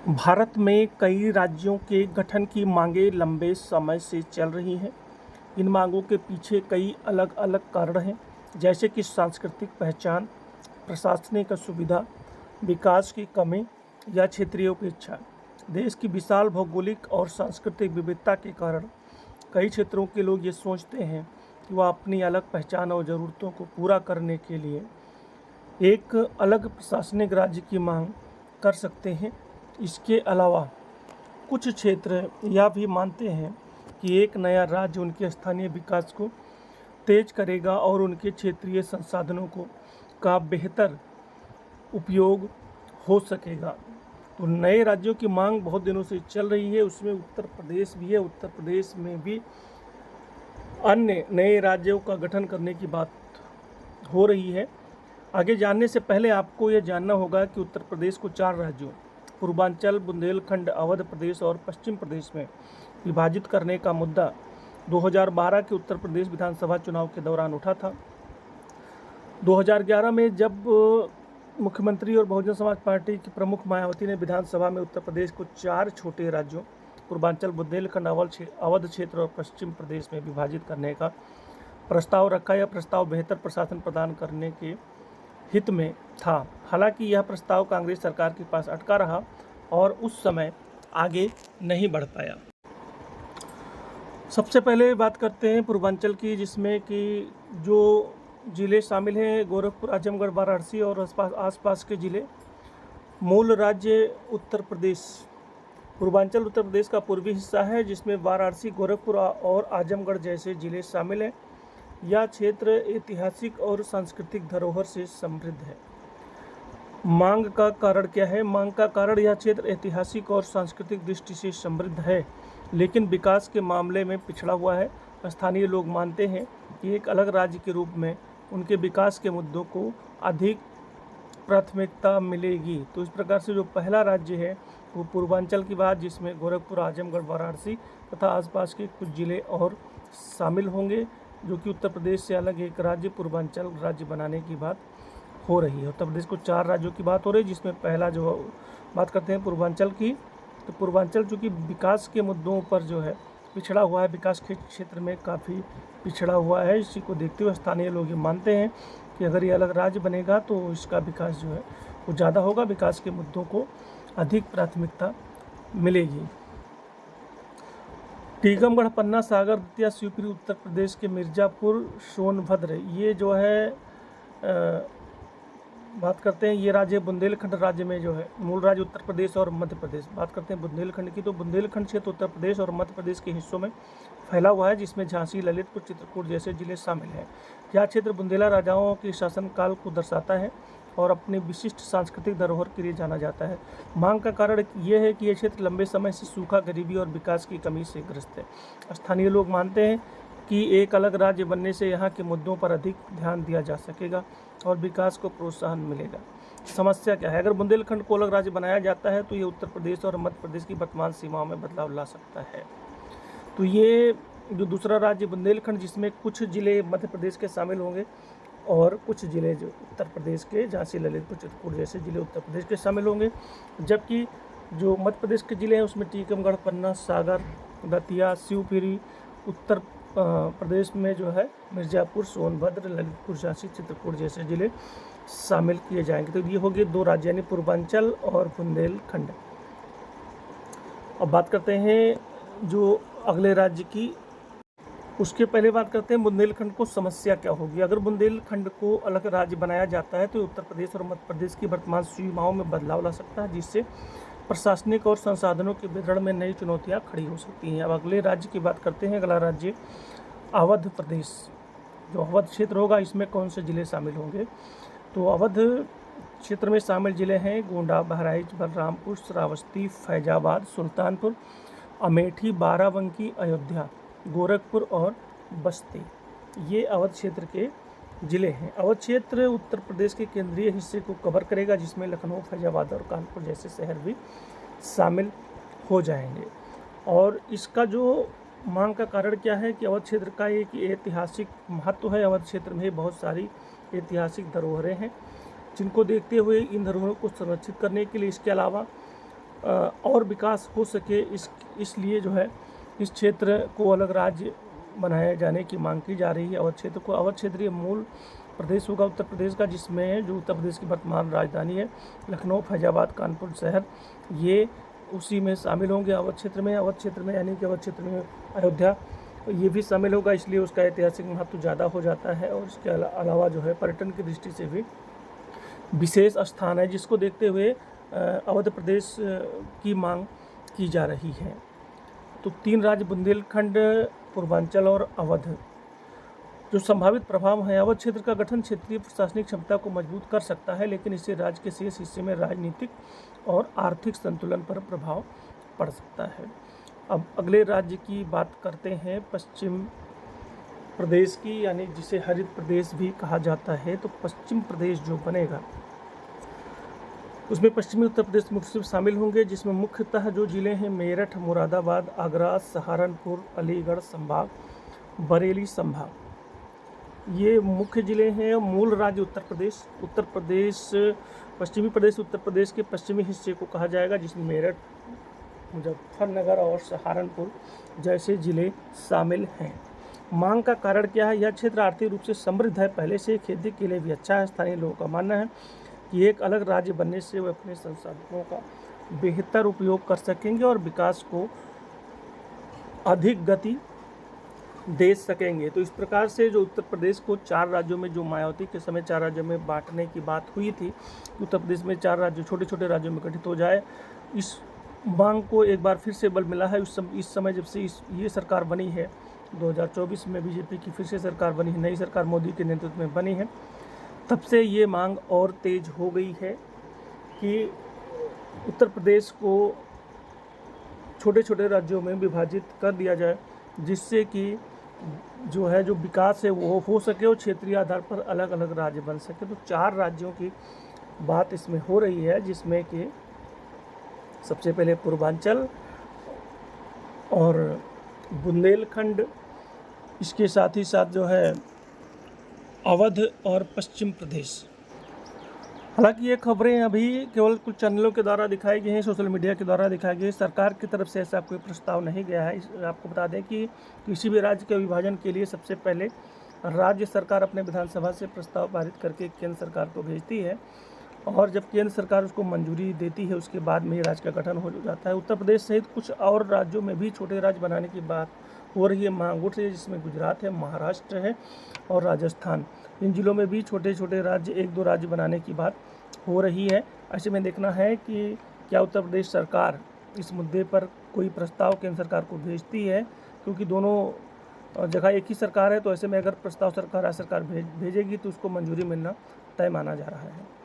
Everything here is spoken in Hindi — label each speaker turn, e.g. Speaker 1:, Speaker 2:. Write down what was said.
Speaker 1: भारत में कई राज्यों के गठन की मांगें लंबे समय से चल रही हैं। इन मांगों के पीछे कई अलग-अलग कारण हैं, जैसे कि सांस्कृतिक पहचान, प्रशासनिक असुविधा, विकास की कमी या क्षेत्रीय उपेक्षा। देश की विशाल भौगोलिक और सांस्कृतिक विविधता के कारण कई क्षेत्रों के लोग ये सोचते हैं कि वह अपनी अलग पहचान और ज़रूरतों को पूरा करने के लिए एक अलग प्रशासनिक राज्य की मांग कर सकते हैं। इसके अलावा कुछ क्षेत्र यह भी मानते हैं कि एक नया राज्य उनके स्थानीय विकास को तेज करेगा और उनके क्षेत्रीय संसाधनों का बेहतर उपयोग हो सकेगा। तो नए राज्यों की मांग बहुत दिनों से चल रही है, उसमें उत्तर प्रदेश भी है। उत्तर प्रदेश में भी अन्य नए राज्यों का गठन करने की बात हो रही है। आगे जानने से पहले आपको यह जानना होगा कि उत्तर प्रदेश को 4 राज्यों पूर्वांचल, बुंदेलखंड, अवध प्रदेश और पश्चिम प्रदेश में विभाजित करने का मुद्दा 2012 के उत्तर प्रदेश विधानसभा चुनाव के दौरान उठा था। 2011 में जब मुख्यमंत्री और बहुजन समाज पार्टी की प्रमुख मायावती ने विधानसभा में उत्तर प्रदेश को 4 छोटे राज्यों पूर्वांचल, बुंदेलखंड, अवध क्षेत्र और पश्चिम प्रदेश में विभाजित करने का प्रस्ताव रखा। यह प्रस्ताव बेहतर प्रशासन प्रदान करने के हित में था। हालांकि यह प्रस्ताव कांग्रेस सरकार के पास अटका रहा और उस समय आगे नहीं बढ़ पाया। सबसे पहले बात करते हैं पूर्वांचल की, जिसमें कि जो ज़िले शामिल हैं गोरखपुर, आजमगढ़, वाराणसी और आसपास के ज़िले। मूल राज्य उत्तर प्रदेश। पूर्वांचल उत्तर प्रदेश का पूर्वी हिस्सा है, जिसमें वाराणसी, गोरखपुर और आजमगढ़ जैसे ज़िले शामिल हैं। यह क्षेत्र ऐतिहासिक और सांस्कृतिक धरोहर से समृद्ध है। मांग का कारण क्या है? मांग का कारण यह क्षेत्र ऐतिहासिक और सांस्कृतिक दृष्टि से समृद्ध है, लेकिन विकास के मामले में पिछड़ा हुआ है। स्थानीय लोग मानते हैं कि एक अलग राज्य के रूप में उनके विकास के मुद्दों को अधिक प्राथमिकता मिलेगी। तो इस प्रकार से जो पहला राज्य है वो पूर्वांचल की बात, जिसमें गोरखपुर, आजमगढ़, वाराणसी तथा आसपास के कुछ ज़िले और शामिल होंगे, जो कि उत्तर प्रदेश से अलग एक राज्य पूर्वांचल राज्य बनाने की बात हो रही है। उत्तर प्रदेश को 4 राज्यों की बात हो रही है, जिसमें पहला जो बात करते हैं पूर्वांचल की, तो पूर्वांचल चूँकि विकास के मुद्दों पर जो है पिछड़ा हुआ है, विकास के क्षेत्र में काफ़ी पिछड़ा हुआ है। इसी को देखते हुए स्थानीय लोग ये मानते हैं कि अगर ये अलग राज्य बनेगा तो इसका विकास जो है वो ज़्यादा होगा, विकास के मुद्दों को अधिक प्राथमिकता मिलेगी। टीकमगढ़, पन्ना, सागर, दतिया, शिवपुरी उत्तर प्रदेश के मिर्ज़ापुर, सोनभद्र, ये जो है बात करते हैं ये राज्य बुंदेलखंड राज्य में जो है मूल राज्य उत्तर प्रदेश और मध्य प्रदेश। बात करते हैं बुंदेलखंड की, तो बुंदेलखंड क्षेत्र उत्तर प्रदेश और मध्य प्रदेश के हिस्सों में फैला हुआ है, जिसमें झांसी, ललितपुर, चित्रकूट जैसे जिले शामिल हैं। यह क्षेत्र बुंदेला राजाओं के शासनकाल को दर्शाता है और अपनी विशिष्ट सांस्कृतिक धरोहर के लिए जाना जाता है। मांग का कारण ये है कि यह क्षेत्र लंबे समय से सूखा, गरीबी और विकास की कमी से ग्रस्त है। स्थानीय लोग मानते हैं कि एक अलग राज्य बनने से यहाँ के मुद्दों पर अधिक ध्यान दिया जा सकेगा और विकास को प्रोत्साहन मिलेगा। समस्या क्या है? अगर बुंदेलखंड को अलग राज्य बनाया जाता है तो ये उत्तर प्रदेश और मध्य प्रदेश की वर्तमान सीमाओं में बदलाव ला सकता है। तो ये जो दूसरा राज्य बुंदेलखंड, जिसमें कुछ ज़िले मध्य प्रदेश के शामिल होंगे और कुछ ज़िले जो उत्तर प्रदेश के, झांसी, ललितपुर, चित्रकूट जैसे ज़िले उत्तर प्रदेश के शामिल होंगे, जबकि जो मध्य प्रदेश के ज़िले हैं उसमें टीकमगढ़, पन्ना, सागर, दतिया, शिवपुरी, उत्तर प्रदेश में जो है मिर्ज़ापुर, सोनभद्र, ललितपुर, झांसी, चित्रकूट जैसे ज़िले शामिल किए जाएंगे। तो ये हो गए 2 राज्य, यानी पूर्वांचल और बुंदेलखंड। अब बात करते हैं जो अगले राज्य की, उसके पहले बात करते हैं बुंदेलखंड को समस्या क्या होगी। अगर बुंदेलखंड को अलग राज्य बनाया जाता है तो उत्तर प्रदेश और मध्य प्रदेश की वर्तमान सीमाओं में बदलाव ला सकता है, जिससे प्रशासनिक और संसाधनों के वितरण में नई चुनौतियां खड़ी हो सकती हैं। अब अगले राज्य की बात करते हैं। अगला राज्य अवध प्रदेश। जो अवध क्षेत्र होगा इसमें कौन से ज़िले शामिल होंगे? तो अवध क्षेत्र में शामिल ज़िले हैं गोंडा, बहराइच, बलरामपुर, श्रावस्ती, फैजाबाद, सुल्तानपुर, अमेठी, बाराबंकी, अयोध्या, गोरखपुर और बस्ती। ये अवध क्षेत्र के ज़िले हैं। अवध क्षेत्र उत्तर प्रदेश के केंद्रीय हिस्से को कवर करेगा, जिसमें लखनऊ, फैजाबाद और कानपुर जैसे शहर भी शामिल हो जाएंगे। और इसका जो मांग का कारण क्या है कि अवध क्षेत्र का एक ऐतिहासिक महत्व है। अवध क्षेत्र में बहुत सारी ऐतिहासिक धरोहरें हैं, जिनको देखते हुए इन धरोहरों को संरक्षित करने के लिए इसके अलावा और विकास हो सके, इसलिए जो है इस क्षेत्र को अलग राज्य बनाए जाने की मांग की जा रही है। अवध क्षेत्र को, अवध क्षेत्र ये मूल प्रदेश होगा उत्तर प्रदेश का, जिसमें जो उत्तर प्रदेश की वर्तमान राजधानी है लखनऊ, फैजाबाद, कानपुर शहर, ये उसी में शामिल होंगे। अवध क्षेत्र में यानी कि अवध क्षेत्र में अयोध्या ये भी शामिल होगा, इसलिए उसका ऐतिहासिक महत्व ज़्यादा हो जाता है। और इसके अलावा जो है पर्यटन की दृष्टि से भी विशेष स्थान है, जिसको देखते हुए अवध प्रदेश की मांग की जा रही है। तो 3 राज्य बुंदेलखंड, पूर्वांचल और अवध, जो संभावित प्रभाव है। अवध क्षेत्र का गठन क्षेत्रीय प्रशासनिक क्षमता को मजबूत कर सकता है, लेकिन इससे राज्य के शेष हिस्से में राजनीतिक और आर्थिक संतुलन पर प्रभाव पड़ सकता है। अब अगले राज्य की बात करते हैं, पश्चिम प्रदेश की, यानी जिसे हरित प्रदेश भी कहा जाता है। तो पश्चिम प्रदेश जो बनेगा उसमें पश्चिमी उत्तर प्रदेश मुख्य रूप से शामिल होंगे, जिसमें मुख्यतः जो जिले हैं मेरठ, मुरादाबाद, आगरा, सहारनपुर, अलीगढ़ संभाग, बरेली संभाग, ये मुख्य जिले हैं। मूल राज्य उत्तर प्रदेश पश्चिमी प्रदेश उत्तर प्रदेश के पश्चिमी हिस्से को कहा जाएगा, जिसमें मेरठ, मुजफ्फरनगर और सहारनपुर जैसे जिले शामिल हैं। मांग का कारण क्या है? यह क्षेत्र आर्थिक रूप से समृद्ध है, पहले से खेती के लिए भी अच्छा है। स्थानीय लोगों का मानना है कि एक अलग राज्य बनने से वे अपने संसाधनों का बेहतर उपयोग कर सकेंगे और विकास को अधिक गति दे सकेंगे। तो इस प्रकार से जो उत्तर प्रदेश को 4 राज्यों में, जो मायावती के समय 4 राज्यों में बांटने की बात हुई थी, उत्तर प्रदेश में 4 राज्यों, छोटे छोटे राज्यों में गठित हो जाए, इस मांग को एक बार फिर से बल मिला है। इस समय जब से ये सरकार बनी है, 2024 में बीजेपी की फिर से सरकार बनी है, नई सरकार मोदी के नेतृत्व में बनी है, तब से ये मांग और तेज हो गई है कि उत्तर प्रदेश को छोटे छोटे राज्यों में विभाजित कर दिया जाए, जिससे कि जो विकास है वो हो सके और क्षेत्रीय आधार पर अलग अलग राज्य बन सके। तो 4 राज्यों की बात इसमें हो रही है, जिसमें कि सबसे पहले पूर्वांचल और बुंदेलखंड, इसके साथ ही साथ जो है अवध और पश्चिम प्रदेश। हालांकि ये खबरें अभी केवल कुछ चैनलों के द्वारा दिखाई गई हैं, सोशल मीडिया के द्वारा दिखाई गई। सरकार की तरफ से ऐसा कोई प्रस्ताव नहीं गया है। आपको बता दें कि किसी भी राज्य के विभाजन के लिए सबसे पहले राज्य सरकार अपने विधानसभा से प्रस्ताव पारित करके केंद्र सरकार को भेजती है, और जब केंद्र सरकार उसको मंजूरी देती है, उसके बाद में ही राज्य का गठन हो जाता है। उत्तर प्रदेश सहित कुछ और राज्यों में भी छोटे राज्य बनाने की बात हो रही है, मांग उठ रही है, जिसमें गुजरात है, महाराष्ट्र है और राजस्थान। इन जिलों में भी छोटे छोटे राज्य, 1-2 राज्य बनाने की बात हो रही है। ऐसे में देखना है कि क्या उत्तर प्रदेश सरकार इस मुद्दे पर कोई प्रस्ताव केंद्र सरकार को भेजती है, क्योंकि दोनों जगह एक ही सरकार है। तो ऐसे में अगर प्रस्ताव राज्य सरकार भेजेगी तो उसको मंजूरी मिलना तय माना जा रहा है।